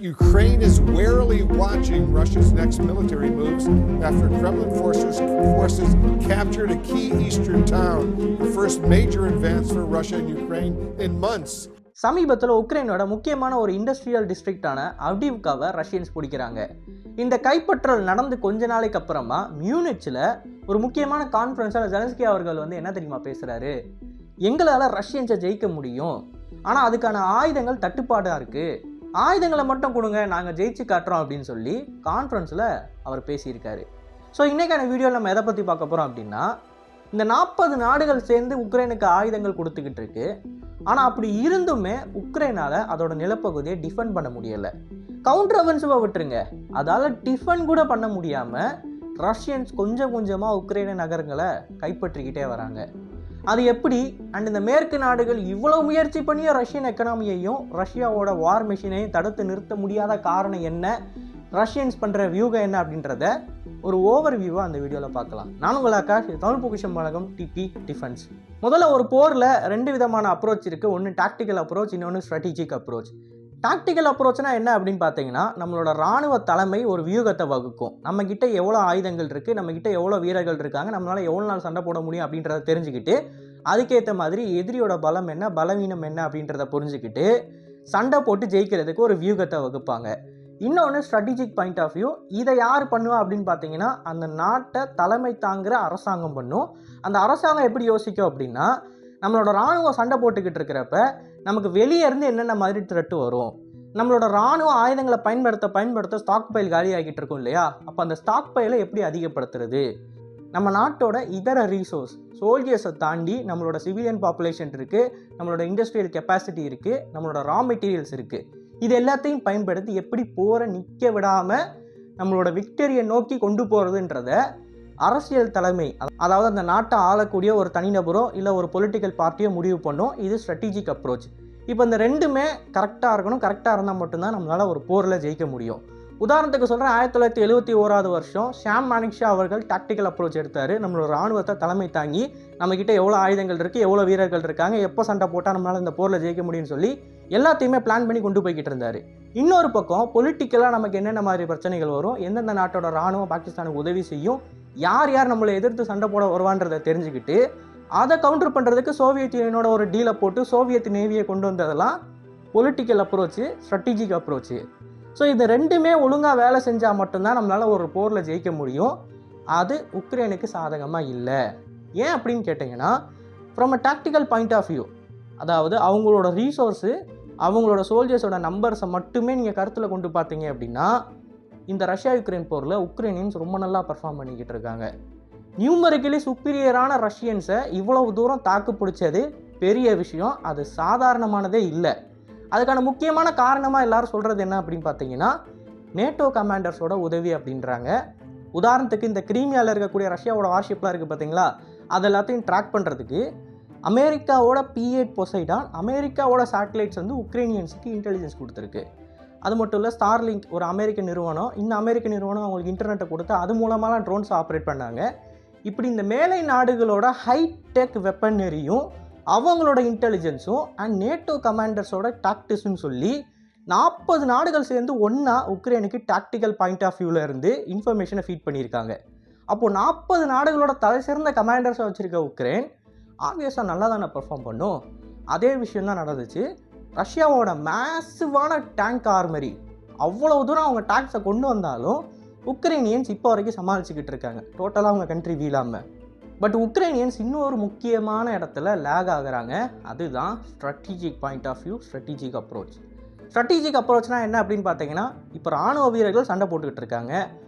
Ukraine is warily watching Russia's next military moves after Kremlin forces captured a key eastern town, the first major advance for Russia and Ukraine in months. சமீபத்தில் உக்ரைனோட முக்கியமான ஒரு industrial டிஸ்ட்ரிக்டான அவ்டிவ்காவை Russians பிடிக்கிறாங்க. இந்த கைப்பற்றல் நடந்து கொஞ்ச நாளைக்கு அப்புறமா மியூனிச்சில் ஒரு முக்கியமான கான்ஃபரன்ஸில் ஜெலன்ஸ்கி அவர்கள் என்ன தெரியுமா பேசுகிறாரு, எங்களால் ரஷ்யன்ஸை ஜெயிக்க முடியும், ஆனால் அதுக்கான ஆயுதங்கள் தட்டுப்பாடாக இருக்குது, ஆயுதங்களை மட்டும் கொடுங்க, நாங்கள் ஜெயிச்சு காட்டுறோம் அப்படின்னு சொல்லி கான்ஃபரன்ஸில் அவர் பேசியிருக்காரு. ஸோ இன்றைக்கான வீடியோவில் நம்ம எதை பற்றி பார்க்க போகிறோம் அப்படின்னா, இந்த 40 நாடுகள் சேர்ந்து உக்ரைனுக்கு ஆயுதங்கள் கொடுத்துக்கிட்டு இருக்கு. ஆனால் அப்படி இருந்துமே உக்ரைனால் அதோட நிலப்பகுதியை டிஃபெண்ட் பண்ண முடியலை. கவுண்டர் அஃபென்சிவாக விட்டுருங்க, அதால் டிஃபெண்ட் கூட பண்ண முடியாமல் ரஷ்யன்ஸ் கொஞ்சம் கொஞ்சமாக உக்ரைன நகரங்களை கைப்பற்றிக்கிட்டே வராங்க. அது எப்படி? அண்ட் இந்த மேற்கு நாடுகள் இவ்வளோ முயற்சி பண்ணியும் ரஷ்யன் எக்கனாமியையும் ரஷ்யாவோட வார் மிஷினையும் தடுத்து நிறுத்த முடியாத காரணம் என்ன, ரஷ்யன்ஸ் பண்ணுற வியூகம் என்ன அப்படின்றத ஒரு ஓவர் வியூவாக அந்த வீடியோவில் பார்க்கலாம். நான் உங்கள் ஆகாஷ், தமிழ் பொக்கிஷம் வழங்கும் டிபி டிஃபென்ஸ். முதல்ல ஒரு போரில் 2 விதமான அப்ரோச் இருக்குது. ஒன்று டாக்டிக்கல் அப்ரோச், இன்னொன்று ஸ்ட்ராட்டஜிக் அப்ரோச். டாக்டிக்கல் அப்ரோச்னா என்ன அப்படின்னு பார்த்தீங்கன்னா, நம்மளோட இராணுவ தலைமை ஒரு வியூகத்தை வகுக்கும். நம்மக்கிட்ட எவ்வளோ ஆயுதங்கள் இருக்குது, நம்மக்கிட்ட எவ்வளோ வீரர்கள் இருக்காங்க, நம்மளால் எவ்வளோ நாள் சண்டை போட முடியும் அப்படின்றத தெரிஞ்சுக்கிட்டு அதுக்கேற்ற மாதிரி எதிரியோட பலம் என்ன, பலவீனம் என்ன அப்படின்றத புரிஞ்சுக்கிட்டு சண்டை போட்டு ஜெயிக்கிறதுக்கு ஒரு வியூகத்தை வகுப்பாங்க. இன்னொன்று ஸ்ட்ராட்டஜிக் பாயிண்ட் ஆஃப் வியூ. இதை யார் பண்ணுவா அப்படின்னு பார்த்தீங்கன்னா, அந்த நாட்டை தலைமை தாங்குகிற அரசாங்கம் பண்ணும். அந்த அரசாங்கம் எப்படி யோசிக்கும் அப்படின்னா, நம்மளோட இராணுவம் சண்டை போட்டுக்கிட்டு இருக்கிறப்ப நமக்கு வெளியே இருந்து என்னென்ன மாதிரி த்ரெட்டு வரும், நம்மளோட இராணுவ ஆயுதங்களை பயன்படுத்த ஸ்டாக் பைல் காலி ஆகிட்டு இருக்கும் இல்லையா, அப்போ அந்த ஸ்டாக் பைலை எப்படி அதிகப்படுத்துறது, நம்ம நாட்டோட இதர ரீசோர்ஸ் சோல்ஜர்ஸை தாண்டி நம்மளோட சிவிலியன் பாப்புலேஷன் இருக்குது, நம்மளோட இண்டஸ்ட்ரியல் கெப்பாசிட்டி இருக்குது, நம்மளோட ரா மெட்டீரியல்ஸ் இருக்குது, இது எல்லாத்தையும் பயன்படுத்தி எப்படி போரை நிற்க விடாமல் நம்மளோட விக்டரியை நோக்கி கொண்டு போகிறதுன்றத அரசியல் தலைமை, அதாவது அந்த நாட்டை ஆளக்கூடிய ஒரு தனிநபரோ இல்லை ஒரு பொலிட்டிக்கல் பார்ட்டியோ முடிவு பண்ணும். இது ஸ்ட்ராட்டஜிக் அப்ரோச். இப்போ இந்த ரெண்டுமே கரெக்டாக இருக்கணும். கரெக்டாக இருந்தால் மட்டும்தான் நம்மளால் ஒரு போரில் ஜெயிக்க முடியும். உதாரணத்துக்கு சொல்கிறேன், 1971 ஷாம் மானிக்ஷா அவர்கள் டாக்டிக்கல் அப்ரோச் எடுத்தார். நம்மளோட இராணுவத்தை தலைமை தாங்கி நம்மக்கிட்ட எவ்வளோ ஆயுதங்கள் இருக்குது, எவ்வளோ வீரர்கள் இருக்காங்க, எப்போ சண்டை போட்டால் நம்மளால் இந்த போரில் ஜெயிக்க முடியும்னு சொல்லி எல்லாத்தையுமே பிளான் பண்ணி கொண்டு போய்கிட்டு இருந்தார். இன்னொரு பக்கம் பொலிட்டிக்கலாக நமக்கு என்னென்ன மாதிரி பிரச்சனைகள் வரும், எந்தெந்த நாட்டோட இராணுவம் பாகிஸ்தானுக்கு உதவி செய்யும், யார் யார் நம்மளை எதிர்த்து சண்டை போட வருவான்றதை தெரிஞ்சுக்கிட்டு அதை கவுண்டர் பண்ணுறதுக்கு சோவியத் யூனியனோட ஒரு டீலை போட்டு சோவியத் நேவியை கொண்டு வந்ததெல்லாம் political approach, strategic approach. So இது ரெண்டுமே ஒழுங்காக வேலை செஞ்சால் மட்டும்தான் நம்மளால் ஒரு போரில் ஜெயிக்க முடியும். அது உக்ரைனுக்கு சாதகமாக இல்லை. ஏன் அப்படின்னு கேட்டிங்கன்னா, from a tactical point of view, அதாவது அவங்களோட ரீசோர்ஸு, அவங்களோட சோல்ஜர்ஸோட நம்பர்ஸை மட்டுமே நீங்கள் கருத்தில் கொண்டு பார்த்தீங்க அப்படின்னா, இந்த ரஷ்யா யுக்ரைன் போரில் உக்ரைனியன்ஸ் ரொம்ப நல்லா பர்ஃபார்ம் பண்ணிக்கிட்டு இருக்காங்க. நியூமரிக்கலி சுப்பீரியரான ரஷ்யன்ஸை இவ்வளவு தூரம் தாக்கு பிடிச்சது பெரிய விஷயம், அது சாதாரணமானதே இல்லை. அதுக்கான முக்கியமான காரணமாக எல்லாரும் சொல்கிறது என்ன அப்படின்னு பார்த்தீங்கன்னா, நேட்டோ கமாண்டர்ஸோட உதவி அப்படின்றாங்க. உதாரணத்துக்கு இந்த கிரீமியாவில் இருக்கக்கூடிய ரஷ்யாவோட வார்ஷிப்லாம் இருக்குது பார்த்தீங்களா, அது எல்லாத்தையும் ட்ராக் பண்ணுறதுக்கு அமெரிக்காவோட P-8 பொசைடான், அமெரிக்காவோட சேட்டலைட்ஸ் உக்ரைனியன்ஸுக்கு இன்டெலிஜென்ஸ் கொடுத்துருக்கு. அது மட்டும் இல்லை, ஸ்டார்லிங்க் ஒரு அமெரிக்க நிறுவனம், இந்த அமெரிக்க நிறுவனம் அவங்களுக்கு இன்டர்நெட்டை கொடுத்து அது மூலமாக ட்ரோன்ஸ் ஆப்ரேட் பண்ணாங்க. இப்படி இந்த மேலை நாடுகளோட ஹைடெக் வெப்பனரியும் அவங்களோட இன்டெலிஜென்ஸும் அண்ட் நேட்டோ கமாண்டர்ஸோட டாக்டிக்ஸ்னு சொல்லி 40 நாடுகள் சேர்ந்து ஒன்றா உக்ரைனுக்கு டாக்டிக்கல் பாயிண்ட் ஆஃப் வியூவில் இருந்து இன்ஃபர்மேஷனை ஃபீட் பண்ணியிருக்காங்க. அப்போது 40 நாடுகளோட தலை சிறந்த கமாண்டர்ஸை வச்சுருக்க உக்ரைன் ஆப்வியஸாக நல்லா தானே பெர்ஃபார்ம் பண்ணும். அதே விஷயந்தான் நடந்துச்சு. ரஷ்யாவோட மேசிவான டேங்க் ஆர்மரி, அவ்வளோ தூரம் அவங்க டேங்க்ஸை கொண்டு வந்தாலும் உக்ரைனியன்ஸ் இப்போ வரைக்கும் சமாளிச்சுக்கிட்டு இருக்காங்க, டோட்டலாக அவங்க கண்ட்ரி வீழாமல். பட் உக்ரைனியன்ஸ் இன்னொரு முக்கியமான இடத்துல லேக் ஆகுறாங்க. அதுதான் strategic point of view, strategic approach. Strategic அப்ரோச்னால் என்ன அப்படின்னு பார்த்தீங்கன்னா, இப்போ இராணுவ வீரர்கள் சண்டை போட்டுக்கிட்டு இருக்காங்க,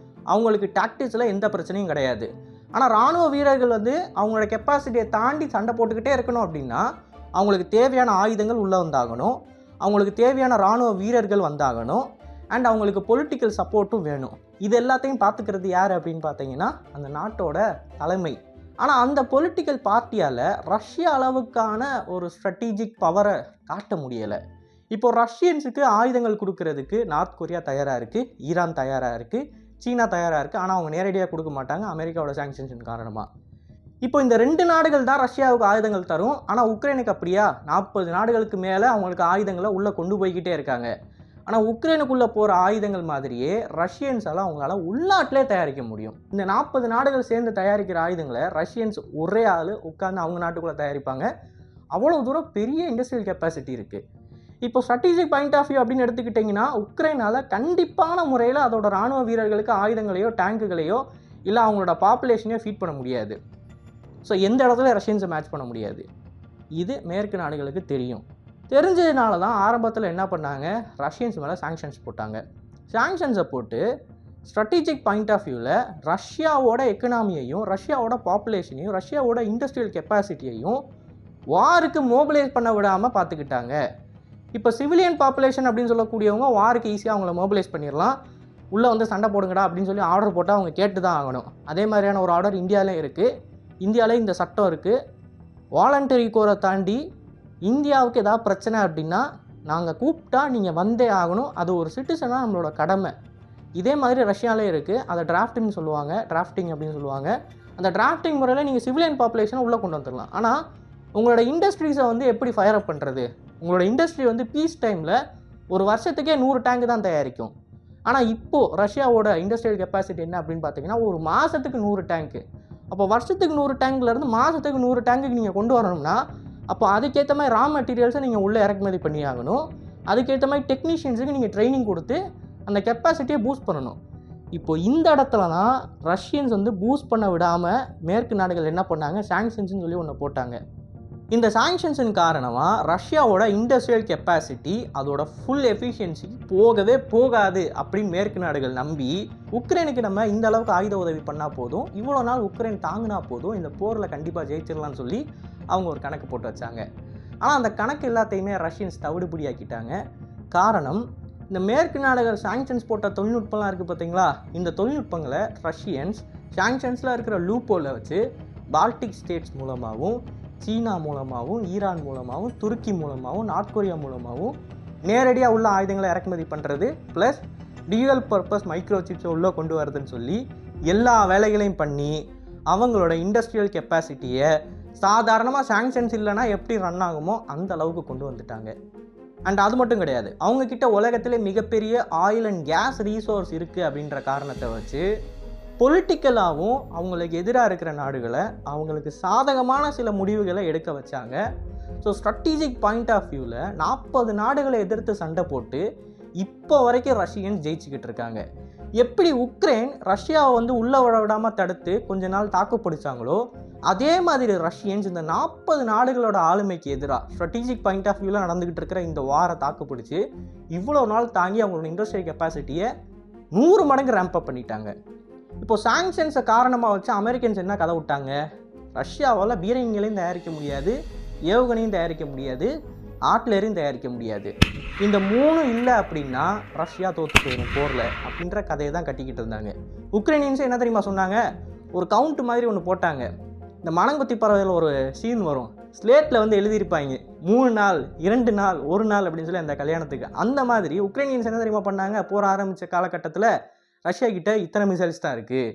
அவங்களுக்கு டாக்டிக்ஸில் எந்த பிரச்சனையும் கிடையாது. ஆனால் இராணுவ வீரர்கள் அவங்களோட கெப்பாசிட்டியை தாண்டி சண்டை போட்டுக்கிட்டே இருக்கணும் அப்படின்னா அவங்களுக்கு தேவையான ஆயுதங்கள் உள்ளே வந்தாகணும், அவங்களுக்கு தேவையான இராணுவ வீரர்கள் வந்தாகணும், அண்ட் அவங்களுக்கு பொலிட்டிக்கல் சப்போர்ட்டும் வேணும். இது எல்லாத்தையும் பார்த்துக்கிறது யார் அப்படின்னு பார்த்தீங்கன்னா, அந்த நாட்டோட தலைமை. ஆனால் அந்த பொலிட்டிக்கல் பார்ட்டியால் ரஷ்யா அளவுக்கான ஒரு ஸ்ட்ராட்டஜிக் பவரை காட்ட முடியலை. இப்போ ரஷ்யன்ஸுக்கு ஆயுதங்கள் கொடுக்கறதுக்கு நார்த் கொரியா தயாராக இருக்குது, ஈரான் தயாராக இருக்குது, சீனா தயாராக இருக்குது. ஆனால் அவங்க நேரடியாக கொடுக்க மாட்டாங்க அமெரிக்காவோட சாங்ஷன்ஸின் காரணமாக. இப்போ இந்த 2 நாடுகள் தான் ரஷ்யாவுக்கு ஆயுதங்கள் தரும். ஆனால் உக்ரைனுக்கு அப்படியா? 40 நாடுகளுக்கு மேலே அவங்களுக்கு ஆயுதங்களை உள்ளே கொண்டு போய்கிட்டே இருக்காங்க. ஆனால் உக்ரைனுக்குள்ளே போகிற ஆயுதங்கள் மாதிரியே ரஷ்யன்ஸால் அவங்களால உள்நாட்டிலே தயாரிக்க முடியும். இந்த 40 நாடுகள் சேர்ந்து தயாரிக்கிற ஆயுதங்களை ரஷ்யன்ஸ் ஒரே ஆள் உட்காந்து அவங்க நாட்டுக்குள்ளே தயாரிப்பாங்க. அவ்வளோ தூரம் பெரிய இண்டஸ்ட்ரியல் கெப்பாசிட்டி இருக்குது. இப்போ ஸ்ட்ராட்டஜிக் பாயிண்ட் ஆஃப் வியூ அப்படின்னு எடுத்துக்கிட்டிங்கன்னா உக்ரைனால் கண்டிப்பான முறையில் அதோட இராணுவ வீரர்களுக்கு ஆயுதங்களையோ டேங்குகளையோ இல்லை அவங்களோட பாப்புலேஷனையோ ஃபீட் பண்ண முடியாது. ஸோ எந்த இடத்துல ரஷ்யன்ஸை மேட்ச் பண்ண முடியாது. இது மேற்கு நாடுகளுக்கு தெரியும். தெரிஞ்சதுனால தான் ஆரம்பத்தில் என்ன பண்ணாங்க, ரஷ்யன்ஸ் மேலே சாங்ஷன்ஸ் போட்டாங்க. சாங்ஷன்ஸை போட்டு ஸ்ட்ராட்டஜிக் பாயிண்ட் ஆஃப் வியூவில் ரஷ்யாவோட எக்கனாமியையும் ரஷ்யாவோட பாப்புலேஷனையும் ரஷ்யாவோட இண்டஸ்ட்ரியல் கெப்பாசிட்டியையும் வாருக்கு மோபிலைஸ் பண்ண விடாமல் பார்த்துக்கிட்டாங்க. இப்போ சிவிலியன் பாப்புலேஷன் அப்படின்னு சொல்லக்கூடியவங்க வாருக்கு ஈஸியாக அவங்கள மோபிலைஸ் பண்ணிடலாம். உள்ளே வந்து சண்டை போடுங்கடா அப்படின்னு சொல்லி ஆர்டர் போட்டால் அவங்க கேட்டு தான் ஆகணும். அதே மாதிரியான ஒரு ஆர்டர் இந்தியாவிலே இருக்குது. இந்தியாவிலே இந்த சட்டம் இருக்குது. வாலண்டரி கோரை தாண்டி இந்தியாவுக்கு ஏதாவது பிரச்சனை அப்படின்னா நாங்கள் கூப்பிட்டா நீங்கள் வந்தே ஆகணும். அது ஒரு சிட்டிசனாக நம்மளோட கடமை. இதே மாதிரி ரஷ்யாவிலே இருக்குது. அதை டிராஃப்டிங்னு சொல்லுவாங்க, டிராஃப்டிங் அப்படின்னு சொல்லுவாங்க. அந்த டிராஃப்டிங் முறையில் நீங்கள் சிவிலியன் பாப்புலேஷனை உள்ளே கொண்டு வந்துடலாம். ஆனால் உங்களோட இண்டஸ்ட்ரீஸை வந்து எப்படி ஃபயர் அப் பண்ணுறது? உங்களோட இண்டஸ்ட்ரி வந்து பீஸ் டைமில் ஒரு வருஷத்துக்கே 100 டேங்கு தான் தயாரிக்கும். ஆனால் இப்போது ரஷ்யாவோட இண்டஸ்ட்ரியல் கெப்பாசிட்டி என்ன அப்படின்னு பார்த்தீங்கன்னா ஒரு மாதத்துக்கு 100 டேங்க்கு. அப்போ வருஷத்துக்கு 100 டேங்க்லேருந்து மாதத்துக்கு 100 டேங்குக்கு நீங்கள் கொண்டு வரணும்னா அப்போ அதுக்கேற்ற மாதிரி ரா மெட்டீரியல்ஸை நீங்கள் உள்ளே இறக்குமதி பண்ணி ஆகணும். அதுக்கேற்ற மாதிரி டெக்னீஷியன்ஸுக்கு நீங்கள் ட்ரைனிங் கொடுத்து அந்த கெப்பாசிட்டியை பூஸ்ட் பண்ணணும். இப்போ இந்த இடத்துல தான் ரஷ்யன்ஸ் வந்து பூஸ்ட் பண்ண விடாமல் மேற்கு நாடுகள் என்ன பண்ணாங்க, சாங்ஷன்ஸ்னு சொல்லி ஒன்று போட்டாங்க. இந்த சாங்ஷன்ஸின் காரணமாக ரஷ்யாவோட இண்டஸ்ட்ரியல் கெப்பாசிட்டி அதோட ஃபுல் எஃபிஷியன்சி போகவே போகாது அப்படின்னு மேற்கு நாடுகள் நம்பி உக்ரைனுக்கு நம்ம இந்த அளவுக்கு ஆயுத உதவி பண்ணால் போதும், இவ்வளோ நாள் உக்ரைன் தாங்கினா போதும், இந்த போரில் கண்டிப்பாக ஜெயிச்சிடலாம்னு சொல்லி அவங்க ஒரு கணக்கு போட்டு வச்சாங்க. ஆனால் அந்த கணக்கு எல்லாத்தையுமே ரஷ்யன்ஸ் தவிடுபடியாக்கிட்டாங்க. காரணம், இந்த மேற்கு நாடுகள் சாங்ஷன்ஸ் போட்ட தொழில்நுட்பம்லாம் இருக்குது பார்த்தீங்களா, இந்த தொழில்நுட்பங்களை ரஷ்யன்ஸ் சாங்ஷன்ஸில் இருக்கிற லூப்போல வச்சு பால்டிக் ஸ்டேட்ஸ் மூலமாகவும் சீனா மூலமாகவும் ஈரான் மூலமாகவும் துருக்கி மூலமாகவும் நார்த் கொரியா மூலமாகவும் நேரடியாக உள்ள ஆயுதங்களை இறக்குமதி பண்ணுறது ப்ளஸ் டியூவல் பர்பஸ் மைக்ரோ சிப்ஸை உள்ளே கொண்டு வரதுன்னு சொல்லி எல்லா வேலைகளையும் பண்ணி அவங்களோட இண்டஸ்ட்ரியல் கெப்பாசிட்டியை சாதாரணமாக சாங்ஷன்ஸ் இல்லைனா எப்படி ரன் ஆகுமோ அந்த அளவுக்கு கொண்டு வந்துட்டாங்க. அண்ட் அது மட்டும் கிடையாது, அவங்கக்கிட்ட உலகத்திலே மிகப்பெரிய ஆயில் அண்ட் கேஸ் ரீசோர்ஸ் இருக்குது அப்படின்ற காரணத்தை வச்சு பொலிட்டிக்கலாகவும் அவங்களுக்கு எதிராக இருக்கிற நாடுகளை அவங்களுக்கு சாதகமான சில முடிவுகளை எடுக்க வச்சாங்க. ஸோ ஸ்ட்ராட்டஜிக் பாயிண்ட் ஆஃப் வியூவில் 40 நாடுகளை எதிர்த்து சண்டை போட்டு இப்போ வரைக்கும் ரஷ்யன்ஸ் ஜெயிச்சுக்கிட்டு இருக்காங்க. எப்படி உக்ரைன் ரஷ்யாவை வந்து உள்ளே விடாமல் தடுத்து கொஞ்ச நாள் தாக்கு பிடிச்சாங்களோ அதே மாதிரி ரஷ்யன்ஸ் இந்த 40 நாடுகளோட ஆளுமைக்கு எதிராக ஸ்ட்ராட்டஜிக் பாயிண்ட் ஆஃப் வியூவில் நடந்துக்கிட்டு இருக்கிற இந்த வாரை தாக்கு பிடிச்சி இவ்வளோ நாள் தாங்கி அவங்களோட இண்டஸ்ட்ரியல் கெப்பாசிட்டியை 100 மடங்கு ரேம்ப் அப் பண்ணிட்டாங்க. இப்போ சாங்ஷன்ஸை காரணமாக வச்சு அமெரிக்கன்ஸ் என்ன கதை விட்டாங்க, ரஷ்யாவால் பீரங்கிகளையும் தயாரிக்க முடியாது, ஏவுகணையும் தயாரிக்க முடியாது, ஆர்ட்லரியும் தயாரிக்க முடியாது. இந்த 3 இல்லை அப்படின்னா ரஷ்யா தோற்று போயிடும் போரில் அப்படின்ற கதையை தான் கட்டிக்கிட்டு இருந்தாங்க. உக்ரைனியன்ஸை என்ன தெரியுமா சொன்னாங்க, ஒரு கவுண்ட் மாதிரி ஒன்று போட்டாங்க. இந்த மனங்குத்தி பறவையில் ஒரு சீன் வரும், ஸ்லேட்டில் வந்து எழுதியிருப்பாங்க 3 நாள் 2 நாள் 1 நாள் அப்படின்னு சொல்லி அந்த கல்யாணத்துக்கு. அந்த மாதிரி உக்ரைனியன்ஸ் என்ன தெரியுமா பண்ணாங்க, போர் ஆரம்பித்த காலகட்டத்தில் ரஷ்யா கிட்ட இத்தனை மிசைல்ஸ் தான் இருக்குது,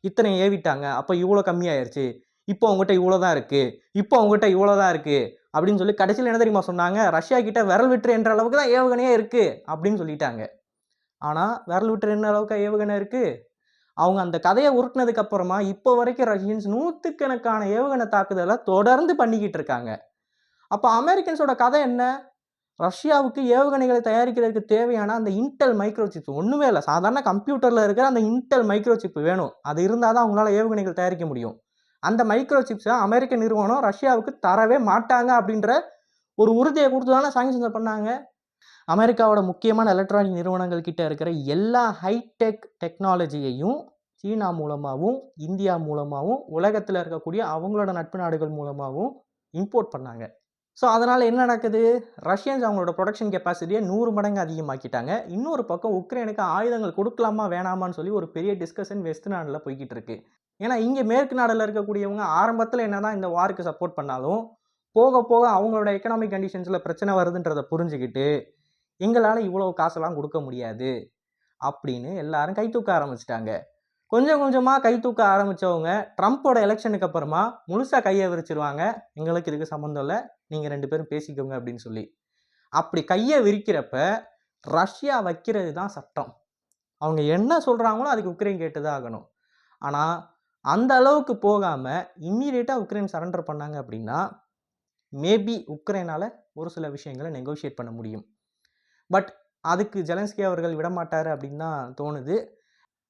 இத்தனை ஏவிட்டாங்க, அப்போ இவ்வளோ கம்மியாயிருச்சு, இப்போ அவங்ககிட்ட இவ்வளோ தான் இருக்குது, இப்போ அவங்ககிட்ட இவ்வளோ தான் இருக்குது அப்படின்னு சொல்லி கடைசியில் என்ன தெரியுமா சொன்னாங்க, ரஷ்யா கிட்ட விரல் விட்டு என்ற அளவுக்கு தான் ஏவுகணையே இருக்குது அப்படின்னு சொல்லிட்டாங்க. ஆனால் விரல் விட்டு என்ன அளவுக்கு ஏவுகணை இருக்குது, அவங்க அந்த கதையை உருட்டினதுக்கு அப்புறமா இப்போ வரைக்கும் ரஷ்யன்ஸ் 100கணக்கான ஏவுகணை தாக்குதலை தொடர்ந்து பண்ணிக்கிட்டு இருக்காங்க. அப்போ அமெரிக்கன்ஸோட கதை என்ன, ரஷ்யாவுக்கு ஏவுகணைகளை தயாரிக்கிறதுக்கு தேவையான அந்த இன்டெல் மைக்ரோசிப் ஒன்றுமே இல்லை, சாதாரண கம்ப்யூட்டரில் இருக்கிற அந்த இன்டெல் மைக்ரோசிப் வேணும், அது இருந்தால் தான் அவங்களால ஏவுகணைகள் தயாரிக்க முடியும். அந்த மைக்ரோசிப்ஸை அமெரிக்க நிறுவனம் ரஷ்யாவுக்கு தரவே மாட்டாங்க அப்படின்ற ஒரு உறுதியை கொடுத்து தானே சாங்ஷன்ஸ் பண்ணாங்க. அமெரிக்காவோட முக்கியமான எலக்ட்ரானிக் நிறுவனங்கள் கிட்ட இருக்கிற எல்லா ஹைடெக் டெக்னாலஜியையும் சீனா மூலமாகவும் இந்தியா மூலமாகவும் உலகத்தில் இருக்கக்கூடிய அவங்களோட நட்பு நாடுகள் மூலமாகவும் இம்போர்ட் பண்ணாங்க. ஸோ அதனால் என்ன நடக்குது, ரஷ்யன்ஸ் அவங்களோட ப்ரொடக்ஷன் கெப்பாசிட்டியை 100 மடங்கு அதிகமாக்கிட்டாங்க. இன்னொரு பக்கம் உக்ரைனுக்கு ஆயுதங்கள் கொடுக்கலாமா வேணாமான்னு சொல்லி ஒரு பெரிய டிஸ்கஷன் வெஸ்ட் நாட்டில் போய்கிட்டு இருக்கு. ஏன்னா இங்கே மேற்கு நாடில் இருக்கக்கூடியவங்க ஆரம்பத்தில் என்ன தான் இந்த வாருக்கு சப்போர்ட் பண்ணாலும் போக போக அவங்களோட எக்கனாமிக் கண்டிஷன்ஸில் பிரச்சனை வருதுன்றதை புரிஞ்சுக்கிட்டு எங்களால் இவ்வளோ காசெல்லாம் கொடுக்க முடியாது அப்படின்னு எல்லாரும் கை தூக்க ஆரம்பிச்சிட்டாங்க. கொஞ்சம் கொஞ்சமாக கை தூக்க ஆரம்பித்தவங்க ட்ரம்ப்போட எலெக்ஷனுக்கு அப்புறமா முழுசாக கையை விரிச்சிருவாங்க, எங்களுக்கு இதுக்கு சம்மந்தம் இல்லை, நீங்கள் 2 பேரும் பேசிக்கோங்க அப்படின்னு சொல்லி. அப்படி கையை விரிக்கிறப்ப ரஷ்யா வைக்கிறது தான் சட்டம். அவங்க என்ன சொல்கிறாங்களோ அதுக்கு உக்ரைன் கேட்டு தான் ஆகணும். ஆனால் அந்த அளவுக்கு போகாமல் இம்மீடியட்டாக உக்ரைன் சரண்டர் பண்ணாங்க அப்படின்னா மேபி உக்ரைனால் ஒரு சில விஷயங்களை நெகோஷியேட் பண்ண முடியும். பட் அதுக்கு ஜெலன்ஸ்கி அவர்கள் விடமாட்டார் அப்படின்னு தான் தோணுது.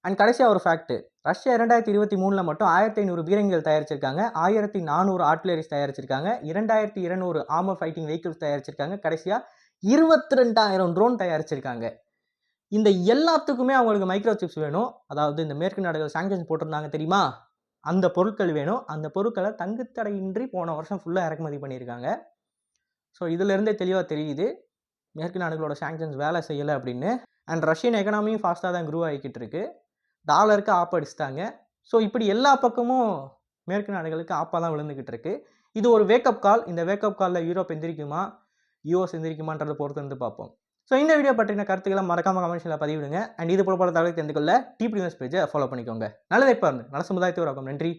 அண்ட் கடைசியாக ஒரு ஃபேக்ட்டு, ரஷ்யா 2023 மட்டும் 1500 பீரங்கிகள் தயாரிச்சிருக்காங்க, 1400 ஆர்ட்டிலரிஸ் தயாரிச்சிருக்காங்க, 2200 ஆர்மர் ஃபைட்டிங் வெஹிக்கிள்ஸ் தயாரிச்சிருக்காங்க, கடைசியாக 22,000 ட்ரோன் தயாரிச்சிருக்காங்க. இந்த எல்லாத்துக்குமே அவங்களுக்கு மைக்ரோ சிப்ஸ் வேணும். அதாவது இந்த மேற்கு நாடுகள் சாங்ஷன்ஸ் போட்டிருந்தாங்க தெரியுமா, அந்த பொருட்கள் வேணும். அந்த பொருட்களை தங்குத்தடையின்றி போன வருஷம் ஃபுல்லாக இறக்குமதி பண்ணியிருக்காங்க. ஸோ இதிலிருந்தே தெளிவாக தெரியுது மேற்கு நாடுகளோட சாங்ஷன்ஸ் வேலை செய்யலை அப்படின்னு. அண்ட் ரஷ்யன் எக்கனாமியும் ஃபாஸ்ட்டாக தான் க்ரூ ஆகிக்கிட்டு இருக்கு. டாலருக்கு ஆப் அடிச்சிட்டாங்க. ஸோ இப்படி எல்லா பக்கமும் மேற்கு நாடுகளுக்கு ஆப்பாக தான் விழுந்துக்கிட்டு இருக்கு. இது ஒரு வேக்கப் கால். இந்த வேக்கப் காலில் யூரோப் எந்திரிக்குமா, யூஎஸ் எந்திரிக்குமான்றதை பொறுத்து வந்து பார்ப்போம். ஸோ இந்த வீடியோ பற்றின கருத்துக்களை மறக்காம கமெண்ட்ஸில் பதிவிடுங்க. அண்ட் இது போல தகவலை தெரிந்து கொள்ள டிபி நியூஸ் பேஜை ஃபாலோ பண்ணிக்கோங்க. நல்லதை பாருங்க, நல்ல சமுதாயத்தை உருவாக்கும். நன்றி.